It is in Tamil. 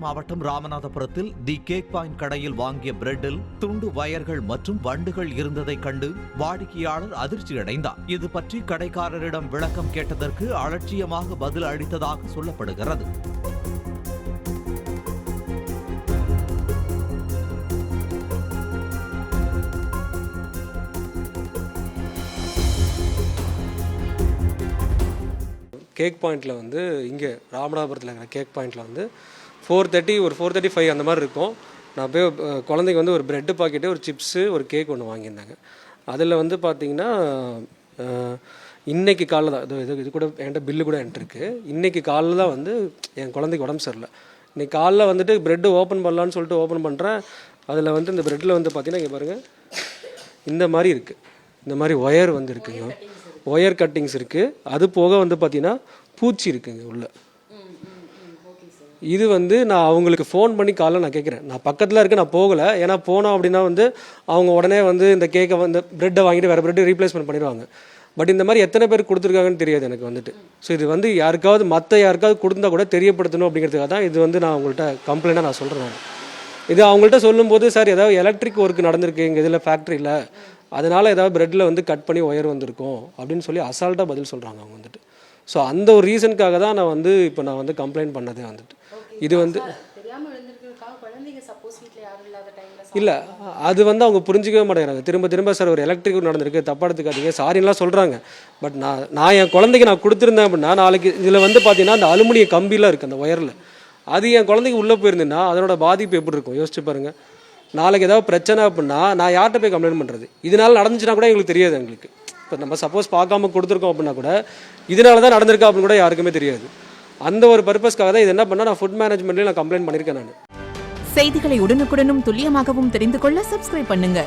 மாவட்டம் ராமநாதபுரத்தில் தி கேக் பாயிண்ட் கடையில் வாங்கிய பிரெட்டில் துண்டு வயர்கள் மற்றும் வண்டுகள் இருந்ததைக் கண்டு வாடிக்கையாளர் அதிர்ச்சியடைந்தார். இது பற்றி கடைக்காரரிடம் விளக்கம் கேட்டதற்கு அலட்சியமாக பதில் அளித்ததாக சொல்லப்படுகிறது. கேக் பாயிண்டில் வந்து இங்கே ராமநாதபுரத்தில் இருக்கிற கேக் பாயிண்டில் வந்து 4:30 ஒரு 4:35 அந்த மாதிரி இருக்கும். நான் போய் குழந்தைக்கு வந்து ஒரு ப்ரெட்டு பாக்கெட்டு, ஒரு சிப்ஸு, ஒரு கேக் ஒன்று வாங்கியிருந்தாங்க. அதில் வந்து பார்த்திங்கன்னா இன்றைக்கி காலைல தான் இது கூட என்கிட்ட பில்லு கூட என்கிட்ட இருக்குது. இன்றைக்கி காலைல தான் வந்து என் குழந்தைக்கு உடம்பு சரியில்லை. இன்றைக்கி காலைல வந்துட்டு ப்ரெட்டு ஓப்பன் பண்ணலான்னு சொல்லிட்டு ஓப்பன் பண்ணுறேன். அதில் வந்து இந்த ப்ரெட்டில் வந்து பார்த்திங்கன்னா இங்கே பாருங்கள், இந்த மாதிரி இருக்குது. இந்த மாதிரி ஒயர் வந்து இருக்குங்க, ஒயர் கட்டிங்ஸ் இருக்குது. அது போக வந்து பார்த்திங்கன்னா பூச்சி இருக்குங்க உள்ள. இது வந்து நான் அவங்களுக்கு ஃபோன் பண்ணி காலைல நான் கேட்குறேன். நான் பக்கத்தில் இருக்க, நான் போகலை. ஏன்னா போனோம் அப்படின்னா வந்து அவங்க உடனே வந்து இந்த கேக்கை வந்து ப்ரெட்டை வாங்கிட்டு வேறு ப்ரெட்டு ரீப்ளேஸ்மெண்ட் பண்ணிடுவாங்க. பட் இந்த மாதிரி எத்தனை பேர் கொடுத்துருக்காங்கன்னு தெரியாது எனக்கு வந்துட்டு. ஸோ இது வந்து யாருக்காவது யாருக்காவது கொடுத்தா கூட தெரியப்படுத்தணும் அப்படிங்கிறதுக்காக தான் இது வந்து நான் அவங்கள்ட்ட கம்ப்ளைண்ட்டாக நான் சொல்கிறேன். இது அவங்கள்ட்ட சொல்லும்போது, சார் ஏதாவது எலக்ட்ரிக் ஒர்க் நடந்திருக்கு எங்கள் இதில் ஃபேக்ட்ரியில், அதனால் ஏதாவது ப்ரெட்டில் வந்து கட் பண்ணி ஒயர் வந்திருக்கும் அப்படின்னு சொல்லி அசால்ட்டாக பதில் சொல்கிறாங்க அவங்க வந்துட்டு. ஸோ அந்த ஒரு ரீசனுக்காக தான் நான் வந்து இப்போ நான் வந்து கம்ப்ளைண்ட் பண்ணதே வந்துட்டு. இது வந்து இல்லை, அது வந்து அவங்க புரிஞ்சிக்கவே மாட்டேங்கிறாங்க. திரும்ப சார் ஒரு எலக்ட்ரிக் நடந்திருக்கு, தப்பாக எடுத்துக்காதீங்க, சாரின்லாம் சொல்கிறாங்க. பட் நான் என் குழந்தைக்கு நான் கொடுத்துருந்தேன் அப்படின்னா, நாளைக்கு இதில் வந்து பார்த்தீங்கன்னா அந்த அலுமினிய கம்பிலாம் இருக்குது அந்த ஒயரில், அது என் குழந்தைக்கு உள்ளே போயிருந்தேன்னா அதனோட பாதிப்பு எப்படி இருக்கும் யோசிச்சு பாருங்கள். நாளைக்கு ஏதாவது பிரச்சனை அப்படின்னா நான் யார்கிட்ட போய் கம்ப்ளைண்ட் பண்ணுறது? இதனால நடந்துச்சுன்னா கூட எங்களுக்கு தெரியாது. எங்களுக்கு இப்போ நம்ம சப்போஸ் பார்க்காம கொடுத்துருக்கோம் அப்படின்னா கூட இதனால தான் நடந்திருக்கா அப்படின்னு கூட யாருக்குமே தெரியாது. அந்த ஒரு பர்பஸ்க்காக தான் இது என்ன பண்ணால் நான் ஃபுட் மேனேஜ்மெண்ட்லேயும் நான் கம்ப்ளைண்ட் பண்ணியிருக்கேன். நான் செய்திகளை உடனுக்குடனும் துல்லியமாகவும் தெரிந்து கொள்ள சப்ஸ்கிரைப் பண்ணுங்க.